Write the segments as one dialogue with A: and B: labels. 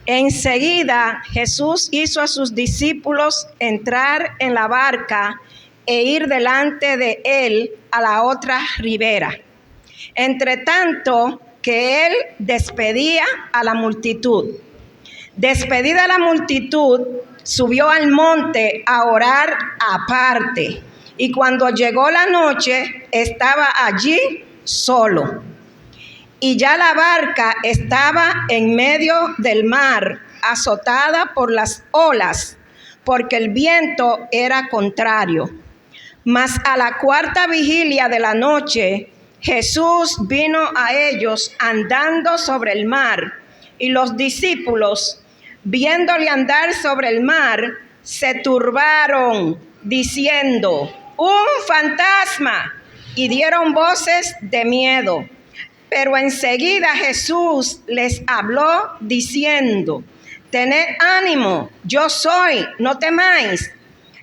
A: Enseguida Jesús hizo a sus discípulos entrar en la barca e ir delante de él a la otra ribera, entre tanto que él despedía a la multitud. Despedida la multitud, subió al monte a orar aparte, y cuando llegó la noche estaba allí solo. Y ya la barca estaba en medio del mar, azotada por las olas, porque el viento era contrario. Mas a la cuarta vigilia de la noche, Jesús vino a ellos andando sobre el mar, y los discípulos, viéndole andar sobre el mar, se turbaron, diciendo: ¡un fantasma! Y dieron voces de miedo. Pero enseguida Jesús les habló diciendo: tened ánimo, yo soy, no temáis.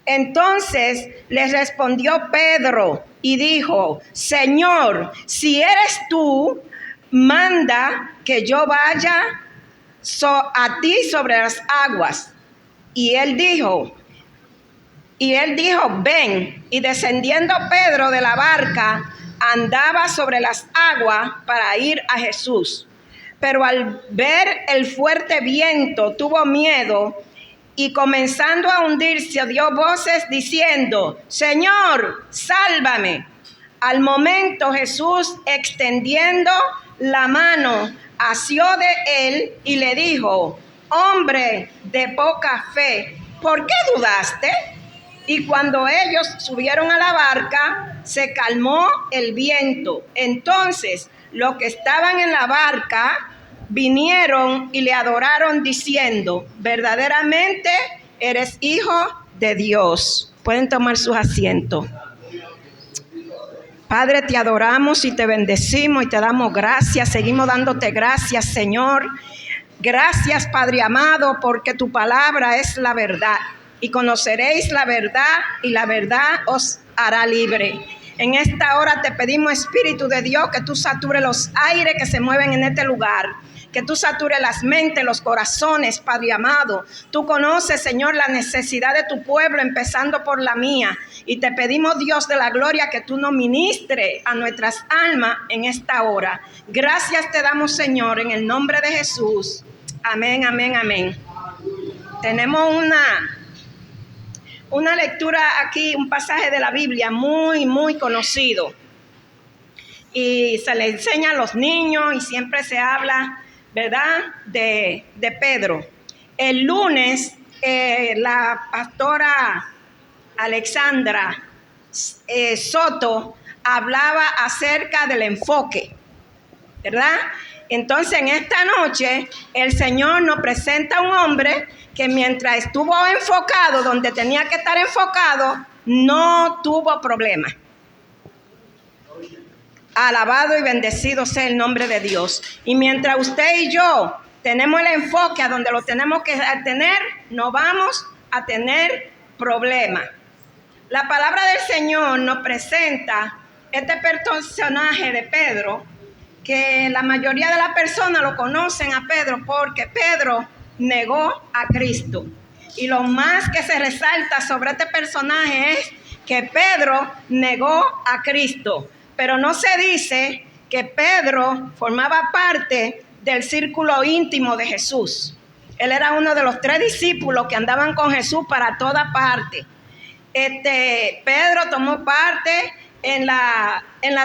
A: Entonces les respondió Pedro y dijo: Señor, si eres tú, manda que yo vaya a ti sobre las aguas. Y él dijo, ven. Y descendiendo Pedro de la barca, andaba sobre las aguas para ir a Jesús. Pero al ver el fuerte viento tuvo miedo, y comenzando a hundirse dio voces diciendo: Señor, sálvame. Al momento Jesús, extendiendo la mano, asió de él y le dijo: hombre de poca fe, ¿por qué dudaste? Y cuando ellos subieron a la barca, se calmó el viento. Entonces los que estaban en la barca vinieron y le adoraron diciendo: verdaderamente eres Hijo de Dios. Pueden tomar sus asientos. Padre, te adoramos y te bendecimos y te damos gracias. Seguimos dándote gracias, Señor. Gracias, Padre amado, porque tu palabra es la verdad. Y conoceréis la verdad, y la verdad os hará libre. En esta hora te pedimos, Espíritu de Dios, que tú satures los aires que se mueven en este lugar. Que tú satures las mentes, los corazones, Padre amado. Tú conoces, Señor, la necesidad de tu pueblo, empezando por la mía. Y te pedimos, Dios de la gloria, que tú nos ministres a nuestras almas en esta hora. Gracias te damos, Señor, en el nombre de Jesús. Amén, amén, amén. Tenemos una lectura aquí, un pasaje de la Biblia muy, muy conocido. Y se le enseña a los niños y siempre se habla, ¿verdad?, de Pedro. El lunes, la pastora Alexandra Soto hablaba acerca del enfoque, ¿verdad? Entonces, en esta noche, el Señor nos presenta a un hombre que mientras estuvo enfocado donde tenía que estar enfocado, no tuvo problema. Alabado y bendecido sea el nombre de Dios. Y mientras usted y yo tenemos el enfoque a donde lo tenemos que tener, no vamos a tener problema. La palabra del Señor nos presenta este personaje de Pedro, que la mayoría de las personas lo conocen a Pedro porque Pedro negó a Cristo. Y lo más que se resalta sobre este personaje es que Pedro negó a Cristo. Pero no se dice que Pedro formaba parte del círculo íntimo de Jesús. Él era uno de los 3 discípulos que andaban con Jesús para toda parte. Pedro tomó parte en la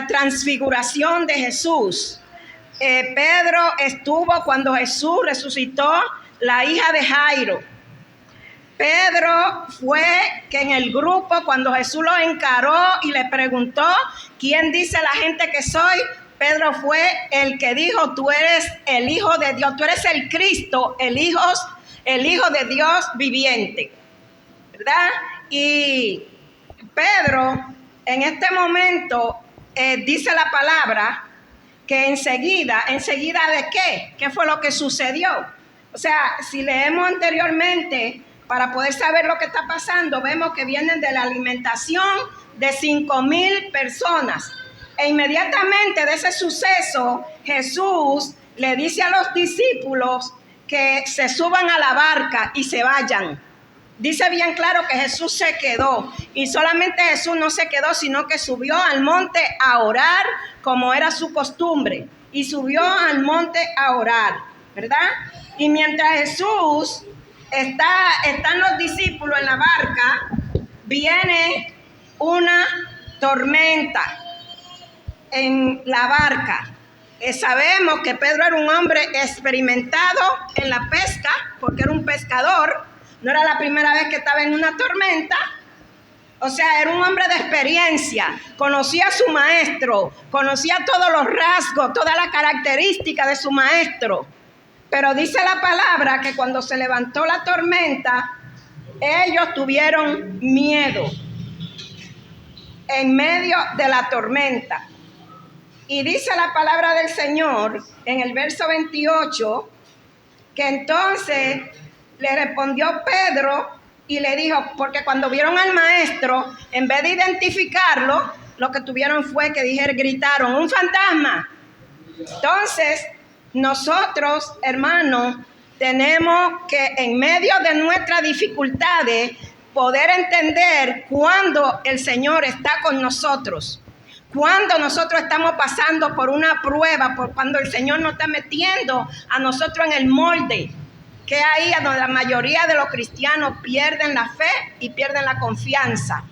A: transfiguración de Jesús. Pedro estuvo cuando Jesús resucitó la hija de Jairo. Pedro fue que en el grupo, cuando Jesús lo encaró y le preguntó: ¿quién dice la gente que soy? Pedro fue el que dijo: tú eres el Hijo de Dios, tú eres el Cristo, el Hijo de Dios viviente, ¿verdad? Y Pedro, en este momento, dice la palabra que enseguida ¿de qué? ¿Qué fue lo que sucedió? O sea, si leemos anteriormente, para poder saber lo que está pasando, vemos que vienen de la alimentación de 5,000 personas. E inmediatamente de ese suceso, Jesús le dice a los discípulos que se suban a la barca y se vayan. Dice bien claro que Jesús se quedó, y solamente Jesús no se quedó, sino que subió al monte a orar como era su costumbre, y subió al monte a orar, ¿verdad? Y mientras Jesús están los discípulos en la barca, viene una tormenta en la barca. Sabemos que Pedro era un hombre experimentado en la pesca, porque era un pescador. No era la primera vez que estaba en una tormenta. O sea, era un hombre de experiencia. Conocía a su maestro, conocía todos los rasgos, todas las características de su maestro. Pero dice la palabra que cuando se levantó la tormenta, ellos tuvieron miedo en medio de la tormenta. Y dice la palabra del Señor en el verso 28, que entonces le respondió Pedro y le dijo, porque cuando vieron al maestro, en vez de identificarlo, lo que tuvieron fue que gritaron, ¡un fantasma! Entonces, nosotros, hermanos, tenemos que en medio de nuestras dificultades poder entender cuando el Señor está con nosotros. Cuando nosotros estamos pasando por una prueba, por cuando el Señor nos está metiendo a nosotros en el molde, que ahí es donde la mayoría de los cristianos pierden la fe y pierden la confianza.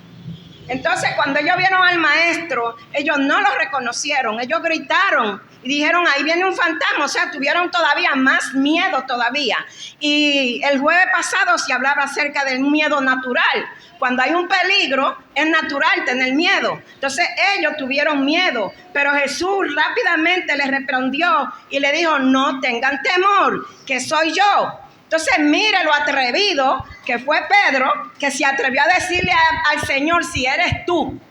A: Entonces, cuando ellos vieron al maestro, ellos no lo reconocieron, ellos gritaron y dijeron, ahí viene un fantasma, o sea, tuvieron todavía más miedo todavía. Y el jueves pasado se hablaba acerca del miedo natural. Cuando hay un peligro, es natural tener miedo. Entonces, ellos tuvieron miedo, pero Jesús rápidamente les respondió y le dijo, no tengan temor, que soy yo. Entonces, mire lo atrevido que fue Pedro, que se atrevió a decirle al Señor, si eres tú.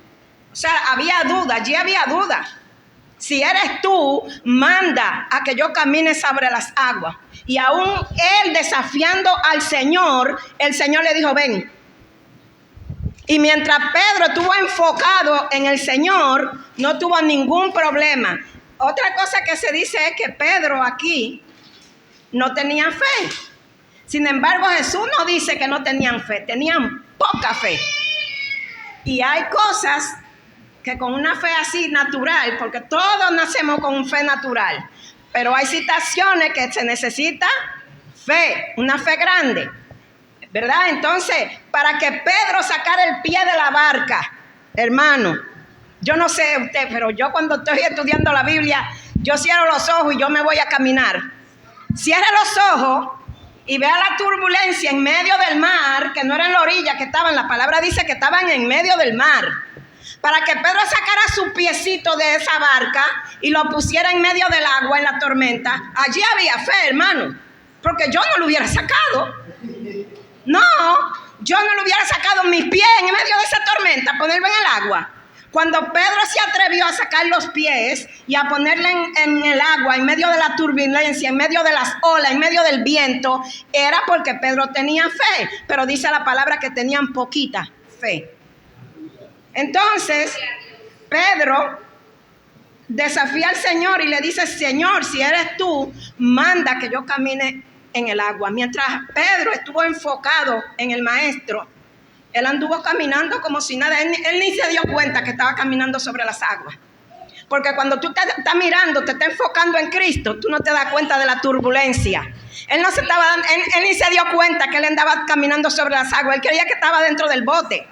A: O sea, había duda, allí había duda. Si eres tú, manda a que yo camine sobre las aguas. Y aún él desafiando al Señor, el Señor le dijo, ven. Y mientras Pedro estuvo enfocado en el Señor, no tuvo ningún problema. Otra cosa que se dice es que Pedro aquí no tenía fe. Sin embargo, Jesús no dice que no tenían fe, tenían poca fe. Y hay cosas que con una fe así natural, porque todos nacemos con fe natural, pero hay situaciones que se necesita fe, una fe grande, ¿verdad? Entonces, para que Pedro sacara el pie de la barca, hermano, yo no sé usted, pero yo cuando estoy estudiando la Biblia, yo cierro los ojos y yo me voy a caminar. Cierra los ojos y vea la turbulencia en medio del mar, que no era en la orilla que estaban, la palabra dice que estaban en medio del mar. Para que Pedro sacara su piecito de esa barca y lo pusiera en medio del agua en la tormenta, allí había fe, hermano, porque yo no lo hubiera sacado. No, yo no lo hubiera sacado mis pies en medio de esa tormenta, ponerlo en el agua. Cuando Pedro se atrevió a sacar los pies y a ponerle en el agua, en medio de la turbulencia, en medio de las olas, en medio del viento, era porque Pedro tenía fe, pero dice la palabra que tenían poquita fe. Entonces, Pedro desafía al Señor y le dice, Señor, si eres tú, manda que yo camine en el agua. Mientras Pedro estuvo enfocado en el maestro, él anduvo caminando como si nada. Él ni se dio cuenta que estaba caminando sobre las aguas. Porque cuando tú te estás mirando, te estás enfocando en Cristo, tú no te das cuenta de la turbulencia. Él ni se dio cuenta que él andaba caminando sobre las aguas. Él creía que estaba dentro del bote.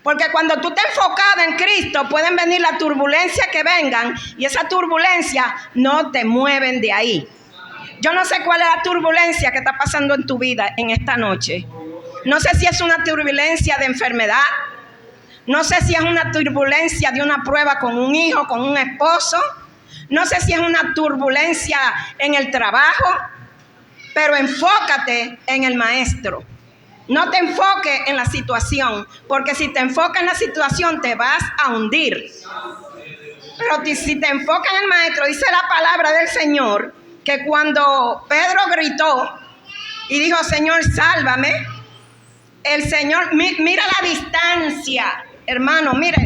A: Porque cuando tú estás enfocado en Cristo, pueden venir las turbulencias que vengan y esa turbulencia no te mueven de ahí. Yo no sé cuál es la turbulencia que está pasando en tu vida en esta noche. No sé si es una turbulencia de enfermedad. No sé si es una turbulencia de una prueba con un hijo, con un esposo. No sé si es una turbulencia en el trabajo. Pero enfócate en el maestro. No te enfoques en la situación, porque si te enfocas en la situación te vas a hundir. Pero si te enfocas en el maestro, dice la palabra del Señor, que cuando Pedro gritó y dijo, Señor, sálvame, el Señor, mira la distancia, hermano, mire,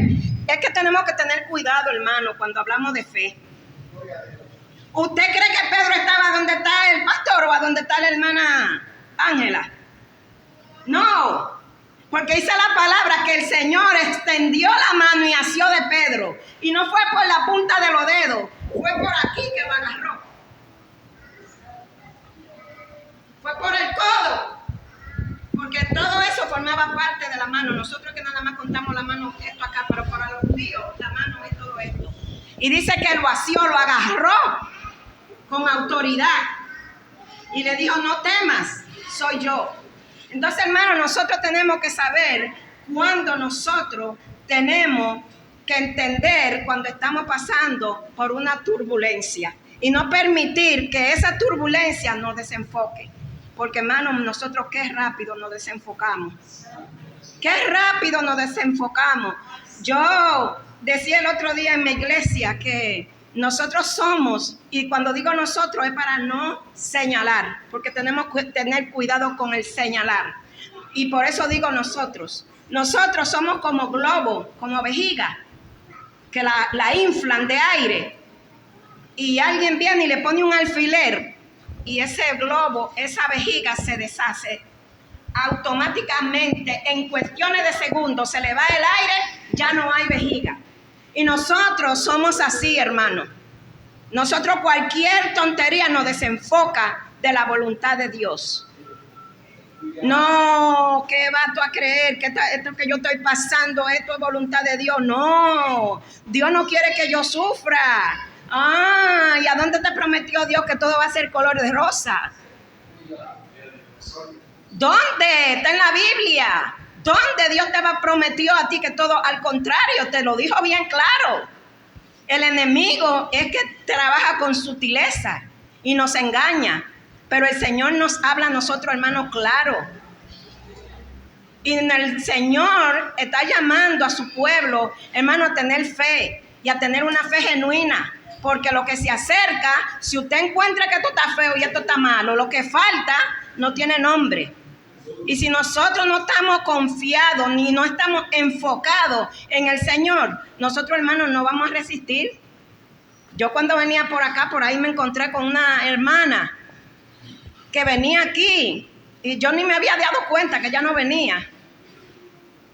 A: es que tenemos que tener cuidado, hermano, cuando hablamos de fe. ¿Usted cree que Pedro estaba donde está el pastor o a donde está la hermana Ángela? No, porque dice la palabra que el Señor extendió la mano y asió de Pedro. Y no fue por la punta de los dedos, fue por aquí que lo agarró. Fue por el codo. Porque todo eso formaba parte de la mano. Nosotros que nada más contamos la mano, esto acá, pero para los judíos, la mano es todo esto. Y dice que lo asió, lo agarró con autoridad. Y le dijo, no temas, soy yo. Entonces, hermano, nosotros tenemos que saber cuándo nosotros tenemos que entender cuando estamos pasando por una turbulencia. Y no permitir que esa turbulencia nos desenfoque. Porque, hermano, nosotros qué rápido nos desenfocamos. Qué rápido nos desenfocamos. Yo decía el otro día en mi iglesia que nosotros somos, y cuando digo nosotros es para no señalar, porque tenemos que tener cuidado con el señalar. Y por eso digo nosotros. Nosotros somos como globo, como vejiga, que la inflan de aire. Y alguien viene y le pone un alfiler. Y ese globo, esa vejiga se deshace automáticamente, en cuestiones de segundos, se le va el aire, ya no hay vejiga. Y nosotros somos así, hermano. Nosotros cualquier tontería nos desenfoca de la voluntad de Dios. No, ¿qué vas tú a creer? Que esto que yo estoy pasando, esto es voluntad de Dios. No, Dios no quiere que yo sufra. ¿Y a dónde te prometió Dios que todo va a ser color de rosa? ¿Dónde? Está en la Biblia. ¿Dónde Dios te prometió a ti que todo, al contrario, te lo dijo bien claro? El enemigo es que trabaja con sutileza y nos engaña. Pero el Señor nos habla a nosotros, hermano, claro. Y el Señor está llamando a su pueblo, hermano, a tener fe y a tener una fe genuina. Porque lo que se acerca, si usted encuentra que esto está feo y esto está malo, lo que falta no tiene nombre. Y si nosotros no estamos confiados ni no estamos enfocados en el Señor, nosotros, hermanos, no vamos a resistir. Yo cuando venía por acá, por ahí me encontré con una hermana que venía aquí y yo ni me había dado cuenta que ella no venía.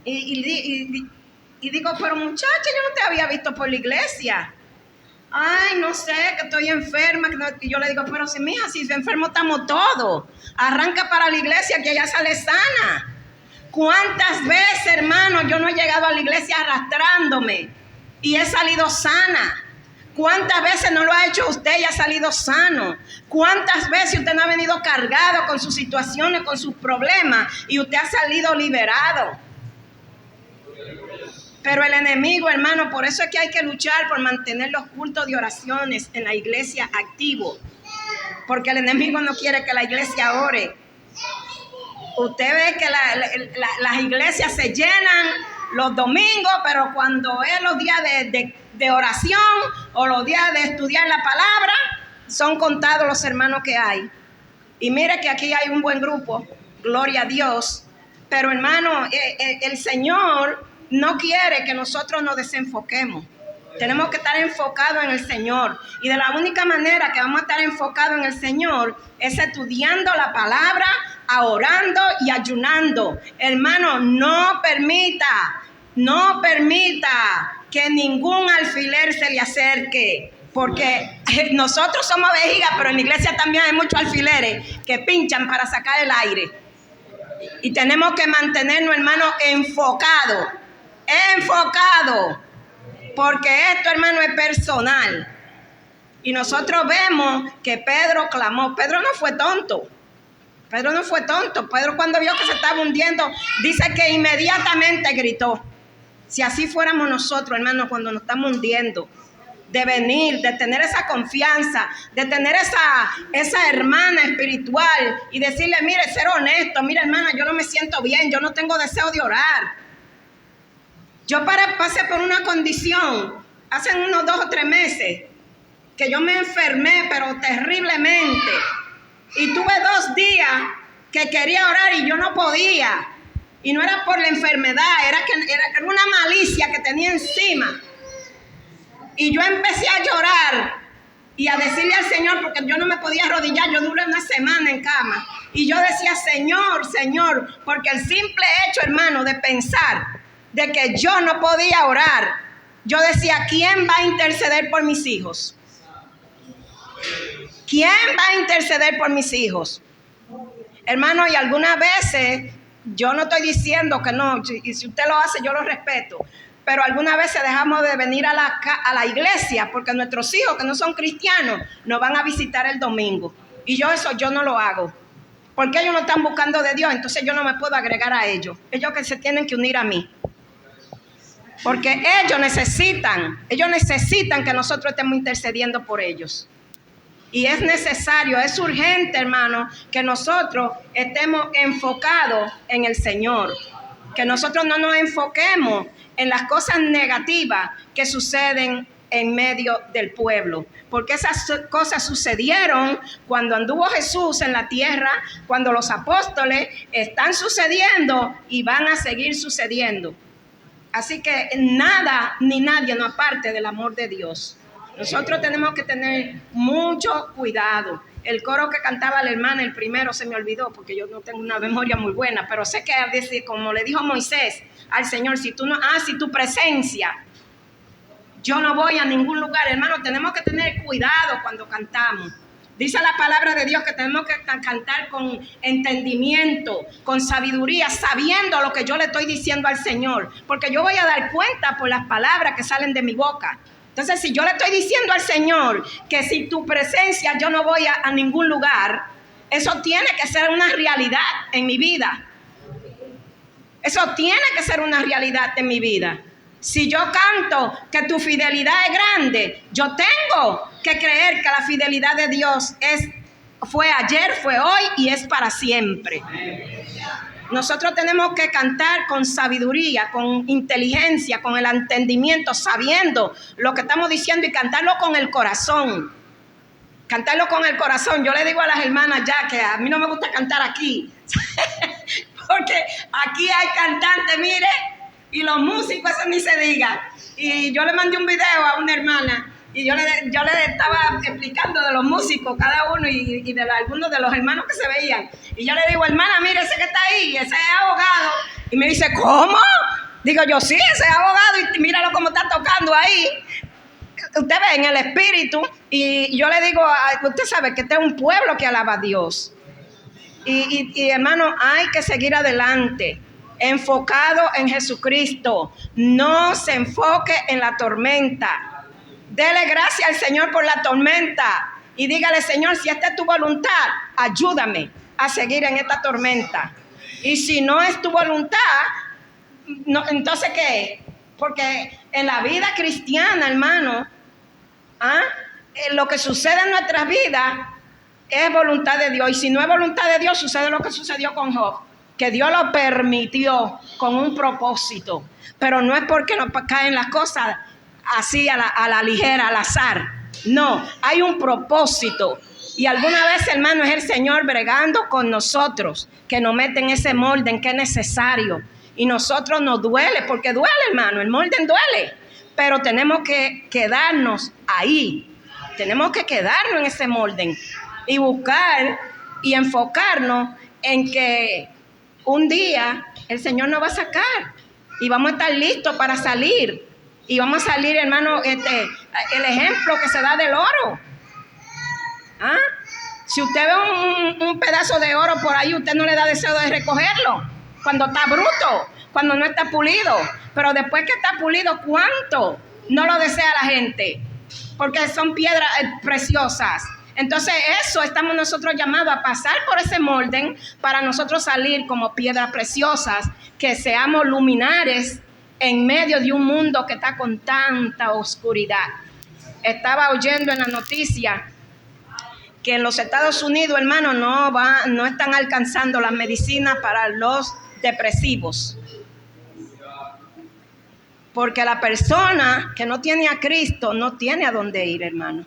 A: Y digo, pero muchacha, yo no te había visto por la iglesia. Ay, no sé, que estoy enferma. Y yo le digo, pero si mija, si enfermo estamos todos. Arranca para la iglesia que ella sale sana. ¿Cuántas veces, hermano, yo no he llegado a la iglesia arrastrándome y he salido sana? ¿Cuántas veces no lo ha hecho usted y ha salido sano? ¿Cuántas veces usted no ha venido cargado con sus situaciones, con sus problemas y usted ha salido liberado? Pero el enemigo, hermano, por eso es que hay que luchar por mantener los cultos de oraciones en la iglesia activos. Porque el enemigo no quiere que la iglesia ore. Usted ve que las iglesias se llenan los domingos, pero cuando es los días de oración o los días de estudiar la palabra, son contados los hermanos que hay. Y mire que aquí hay un buen grupo, gloria a Dios. Pero hermano, el Señor no quiere que nosotros nos desenfoquemos. Tenemos que estar enfocados en el Señor. Y de la única manera que vamos a estar enfocados en el Señor es estudiando la palabra, orando y ayunando. Hermano, no permita que ningún alfiler se le acerque. Porque nosotros somos vejigas, pero en la iglesia también hay muchos alfileres que pinchan para sacar el aire. Y tenemos que mantenernos, hermano, enfocados. Porque esto, hermano, es personal. Y nosotros vemos que Pedro clamó. Pedro no fue tonto. Pedro, cuando vio que se estaba hundiendo, dice que inmediatamente gritó. Si así fuéramos nosotros, hermano, cuando nos estamos hundiendo, de venir, de tener esa confianza, de tener esa hermana espiritual y decirle, mire, ser honesto, mire, hermana, yo no me siento bien, yo no tengo deseo de orar. Yo pasé por una condición hace unos 2 o 3 meses que yo me enfermé, pero terriblemente. Y tuve 2 días que quería orar y yo no podía. Y no era por la enfermedad, era una malicia que tenía encima. Y yo empecé a llorar y a decirle al Señor, porque yo no me podía arrodillar, yo duré una semana en cama, y yo decía, Señor, Señor, porque el simple hecho, hermano, de pensar de que yo no podía orar, yo decía, ¿quién va a interceder por mis hijos? ¿Quién va a interceder por mis hijos? Hermano, y algunas veces, yo no estoy diciendo que no, y si usted lo hace, yo lo respeto, pero algunas veces dejamos de venir a la iglesia porque nuestros hijos que no son cristianos nos van a visitar el domingo. Y eso yo no lo hago. Porque ellos no están buscando de Dios, entonces yo no me puedo agregar a ellos. Ellos que se tienen que unir a mí. Porque ellos necesitan que nosotros estemos intercediendo por ellos. Y es necesario, es urgente, hermano, que nosotros estemos enfocados en el Señor. Que nosotros no nos enfoquemos en las cosas negativas que suceden en medio del pueblo. Porque esas cosas sucedieron cuando anduvo Jesús en la tierra, cuando los apóstoles están sucediendo y van a seguir sucediendo. Así que nada ni nadie nos aparte del amor de Dios. Nosotros tenemos que tener mucho cuidado. El coro que cantaba la hermana, el primero, se me olvidó porque yo no tengo una memoria muy buena, pero sé que como le dijo Moisés al Señor, si tu presencia, yo no voy a ningún lugar. Hermano, tenemos que tener cuidado cuando cantamos. Dice la palabra de Dios que tenemos que cantar con entendimiento, con sabiduría, sabiendo lo que yo le estoy diciendo al Señor, porque yo voy a dar cuenta por las palabras que salen de mi boca. Entonces, si yo le estoy diciendo al Señor que sin tu presencia yo no voy a ningún lugar, eso tiene que ser una realidad en mi vida. Eso tiene que ser una realidad en mi vida. Si yo canto que tu fidelidad es grande, yo tengo que creer que la fidelidad de Dios fue ayer, fue hoy y es para siempre. Nosotros tenemos que cantar con sabiduría, con inteligencia, con el entendimiento, sabiendo lo que estamos diciendo y cantarlo con el corazón. Cantarlo con el corazón. Yo le digo a las hermanas ya que a mí no me gusta cantar aquí, porque aquí hay cantantes, mire, y los músicos, eso ni se diga. Y yo le mandé un video a una hermana y yo le estaba explicando de los músicos, cada uno, y de algunos de los hermanos que se veían. Y yo le digo, hermana, mire, ese que está ahí, ese es abogado. Y me dice, ¿cómo? Digo yo, sí, ese es abogado, y míralo cómo está tocando ahí. Usted ve en el espíritu. Y yo le digo, usted sabe que este es un pueblo que alaba a Dios. Y hermano, hay que seguir adelante, enfocado en Jesucristo. No se enfoque en la tormenta. Dele gracias al Señor por la tormenta y dígale, Señor, si esta es tu voluntad, ayúdame a seguir en esta tormenta. Y si no es tu voluntad, no, entonces ¿qué? Porque en la vida cristiana, hermano, lo que sucede en nuestras vidas es voluntad de Dios. Y si no es voluntad de Dios, sucede lo que sucedió con Job, que Dios lo permitió con un propósito. Pero no es porque nos caen las cosas así a la ligera, al azar. No, hay un propósito. Y alguna vez, hermano, es el Señor bregando con nosotros, que nos mete en ese molde en que es necesario. Y nosotros nos duele, porque duele, hermano, el molde duele. Pero tenemos que quedarnos ahí. Tenemos que quedarnos en ese molde y buscar y enfocarnos en que un día el Señor nos va a sacar y vamos a estar listos para salir. Y vamos a salir, hermano, el ejemplo que se da del oro. Si usted ve un pedazo de oro por ahí, usted no le da deseo de recogerlo. Cuando está bruto, cuando no está pulido. Pero después que está pulido, ¿cuánto no lo desea la gente? Porque son piedras preciosas. Entonces eso estamos nosotros llamados a pasar por ese molde para nosotros salir como piedras preciosas, que seamos luminares en medio de un mundo que está con tanta oscuridad. Estaba oyendo en la noticia que en los Estados Unidos, hermano, no están alcanzando las medicinas para los depresivos. Porque la persona que no tiene a Cristo no tiene a dónde ir, hermano.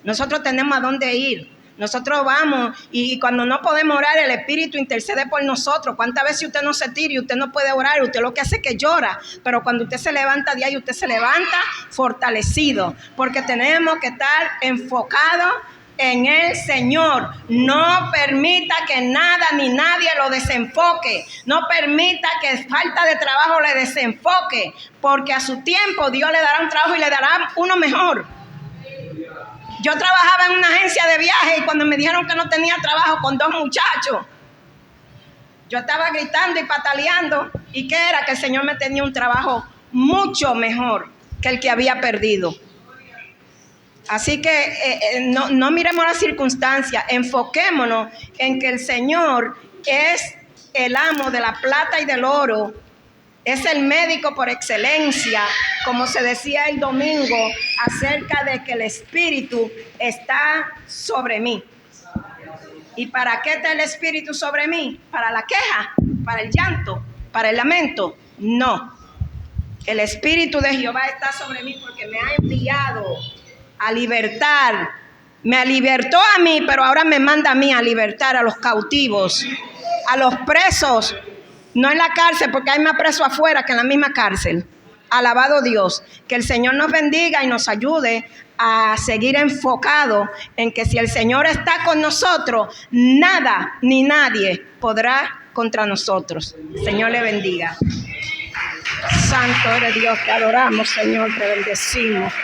A: Nosotros tenemos a dónde ir. Nosotros vamos y cuando no podemos orar, el Espíritu intercede por nosotros. ¿Cuántas veces usted no se tira y usted no puede orar? Usted lo que hace es que llora. Pero cuando usted se levanta de ahí, usted se levanta fortalecido. Porque tenemos que estar enfocados en el Señor. No permita que nada ni nadie lo desenfoque. No permita que falta de trabajo le desenfoque. Porque a su tiempo Dios le dará un trabajo y le dará uno mejor. Yo trabajaba en una agencia de viaje y cuando me dijeron que no tenía trabajo con 2 muchachos, yo estaba gritando y pataleando. ¿Y qué era? Que el Señor me tenía un trabajo mucho mejor que el que había perdido. Así que no miremos las circunstancias, enfoquémonos en que el Señor es el amo de la plata y del oro. Es el médico por excelencia, como se decía el domingo, acerca de que el Espíritu está sobre mí. ¿Y para qué está el Espíritu sobre mí? ¿Para la queja? ¿Para el llanto? ¿Para el lamento? No. El Espíritu de Jehová está sobre mí porque me ha enviado a libertar. Me libertó a mí, pero ahora me manda a mí a libertar a los cautivos, a los presos. No en la cárcel, porque hay más presos afuera que en la misma cárcel. Alabado Dios. Que el Señor nos bendiga y nos ayude a seguir enfocados en que si el Señor está con nosotros, nada ni nadie podrá contra nosotros. Señor le bendiga. Santo eres Dios, te adoramos, Señor, te bendecimos.